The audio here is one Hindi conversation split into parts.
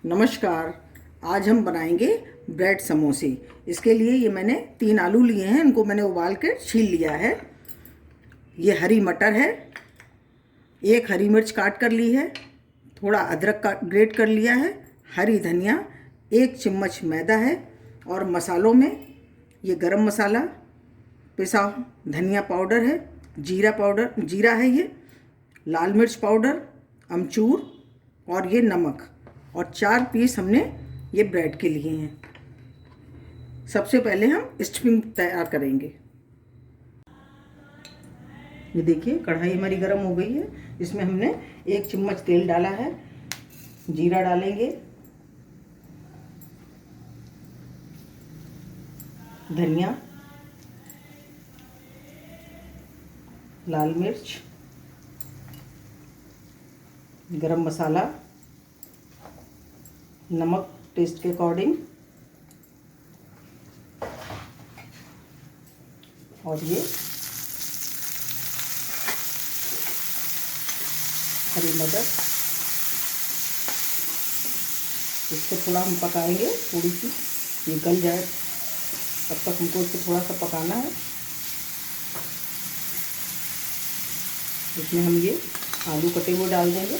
नमस्कार। आज हम बनाएंगे ब्रेड समोसे। इसके लिए ये मैंने 3 आलू लिए हैं, इनको मैंने उबाल कर छील लिया है। ये हरी मटर है, 1 हरी मिर्च काट कर ली है, थोड़ा अदरक का ग्रेट कर लिया है, हरी धनिया, 1 चम्मच मैदा है। और मसालों में ये गरम मसाला, पिसा धनिया पाउडर है, जीरा है, ये लाल मिर्च पाउडर, अमचूर और ये नमक, और 4 पीस हमने ये ब्रेड के लिए हैं। सबसे पहले हम स्टफिंग तैयार करेंगे। ये देखिए कढ़ाई हमारी गर्म हो गई है। इसमें हमने 1 चम्मच तेल डाला है, जीरा डालेंगे, धनिया, लाल मिर्च, गरम मसाला, नमक टेस्ट के अकॉर्डिंग, और ये हरी मटर। इसको थोड़ा हम पकाएंगे, थोड़ी सी ये गल जाए तब तक हमको इसको थोड़ा सा पकाना है। इसमें हम ये आलू कटे हुए डाल देंगे।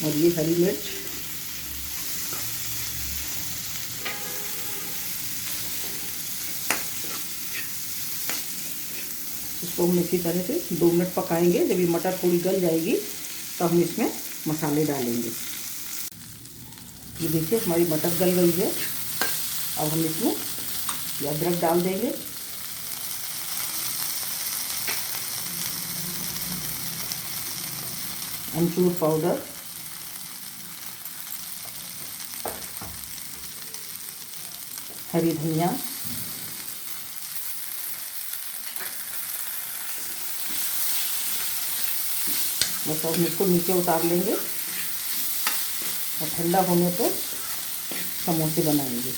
और ये हरी मिर्च, इसको हम इसी तरह से 2 मिनट पकाएंगे। जब ये मटर थोड़ी गल जाएगी तो हम इसमें मसाले डालेंगे। ये देखिए हमारी मटर गल गई है। अब हम इसमें ये अदरक डाल देंगे, अमचूर पाउडर, हरी धनिया, बस अब इसको नीचे उतार लेंगे और ठंडा होने पर समोसे बनाएंगे।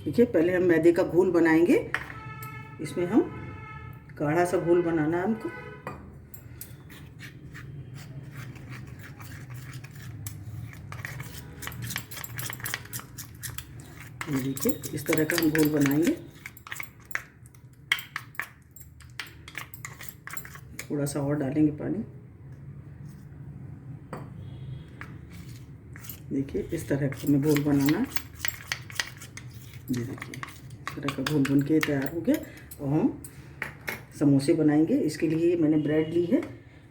देखिए पहले हम मैदे का घोल बनाएंगे। इसमें हम गाढ़ा सा घोल बनाना है हमको। ये देखिए इस तरह का हम घोल बनाएंगे। थोड़ा सा और डालेंगे पानी। देखिए इस तरह का हमें घोल बनाना है। ये देखिए इस तरह का घोल बन के तैयार हो गया। और हम समोसे बनाएंगे। इसके लिए मैंने ब्रेड ली है।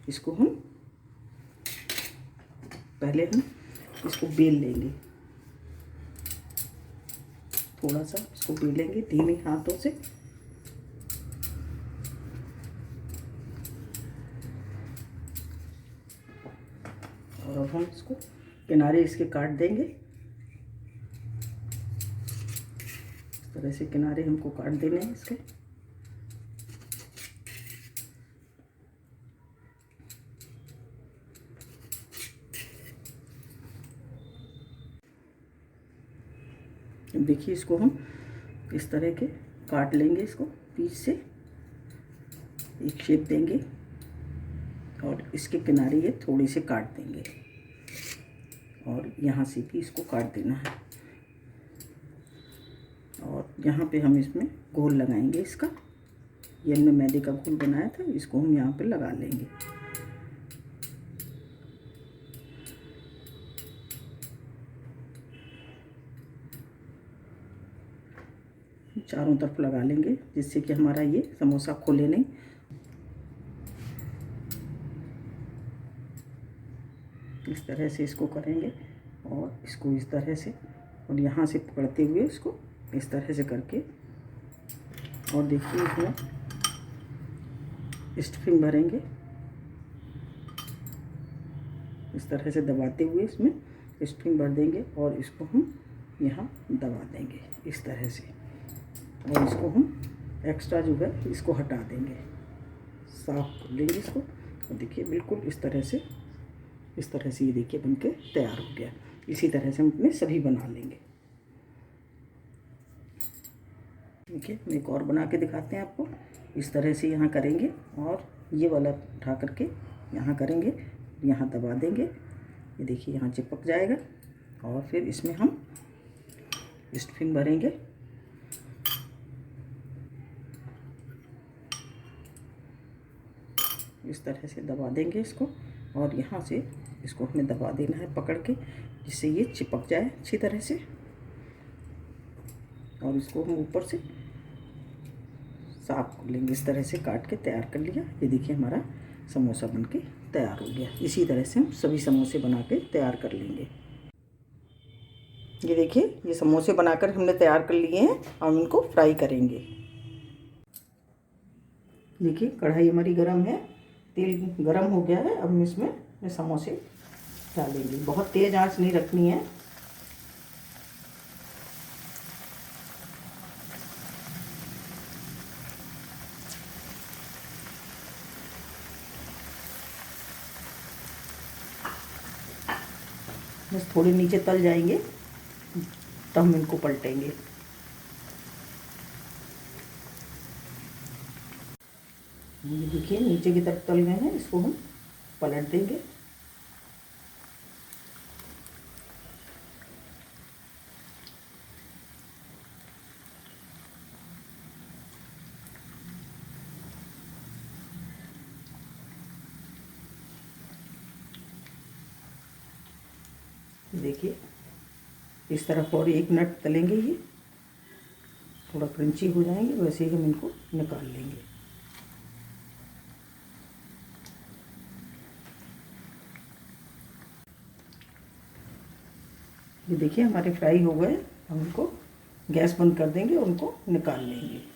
इसको हम पहले इसको बेल लेंगे। थोड़ा सा इसको बेलेंगे धीमे हाथों से। और अब हम इसको किनारे इसके काट देंगे। इस तरह से किनारे हमको काट देने हैं इसके। देखिए इसको हम इस तरह के काट लेंगे। इसको बीच से एक शेप देंगे और इसके किनारे ये थोड़े से काट देंगे और यहाँ से भी इसको काट देना है। और यहाँ पे हम इसमें घोल लगाएंगे इसका। ये हमने मैदे का घोल बनाया था, इसको हम यहाँ पे लगा लेंगे। चारों तरफ लगा लेंगे जिससे कि हमारा ये समोसा खुले नहीं। इस तरह से इसको करेंगे और इसको इस तरह से, और यहाँ से पकड़ते हुए इसको इस तरह से करके, और देखिए इसमें स्टफिंग भरेंगे। इस तरह से दबाते हुए इसमें स्टफिंग भर देंगे और इसको हम यहाँ दबा देंगे इस तरह से। और इसको हम एक्स्ट्रा जो है इसको हटा देंगे, साफ कर लेंगे इसको। और देखिए बिल्कुल इस तरह से ये देखिए बनके तैयार हो गया। इसी तरह से हम अपने सभी बना लेंगे। देखिए हम एक और बना के दिखाते हैं आपको। इस तरह से यहाँ करेंगे और ये वाला उठा करके यहाँ करेंगे, यहाँ दबा देंगे, ये देखिए यहाँ चिपक जाएगा। और फिर इसमें हम स्टफिंग भरेंगे। इस तरह से दबा देंगे इसको और यहाँ से इसको हमें दबा देना है पकड़ के, जिससे ये चिपक जाए अच्छी तरह से। और इसको हम ऊपर से साफ कर लेंगे। इस तरह से काट के तैयार कर लिया। ये देखिए हमारा समोसा बन के तैयार हो गया। इसी तरह से हम सभी समोसे बना के तैयार कर लेंगे। ये देखिए ये समोसे बनाकर हमने तैयार कर लिए हैं। हम इनको फ्राई करेंगे। देखिए कढ़ाई हमारी गरम है, तेल गरम हो गया है। अब हम इसमें समोसे डालेंगे। बहुत तेज़ आंच नहीं रखनी है। बस थोड़े नीचे तल जाएंगे तब हम इनको पलटेंगे। ये देखिए नीचे की तरफ तल गए हैं, इसको हम पलट देंगे। देखिए इस तरफ और 1 मिनट तलेंगे। ये थोड़ा क्रंची हो जाएंगे, वैसे ही हम इनको निकाल लेंगे। ये देखिए हमारे फ्राई हो गए। हम इनको गैस बंद कर देंगे और उनको निकाल लेंगे।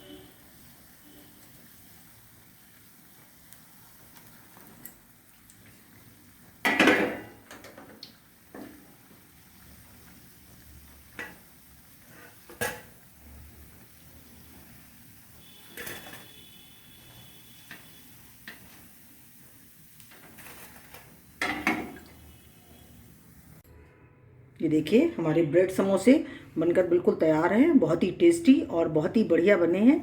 ये देखिए हमारे ब्रेड समोसे बनकर बिल्कुल तैयार हैं। बहुत ही टेस्टी और बहुत ही बढ़िया बने हैं।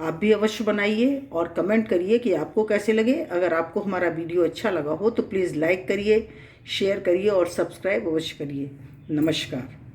आप भी अवश्य बनाइए और कमेंट करिए कि आपको कैसे लगे। अगर आपको हमारा वीडियो अच्छा लगा हो तो प्लीज़ लाइक करिए, शेयर करिए और सब्सक्राइब अवश्य करिए। नमस्कार।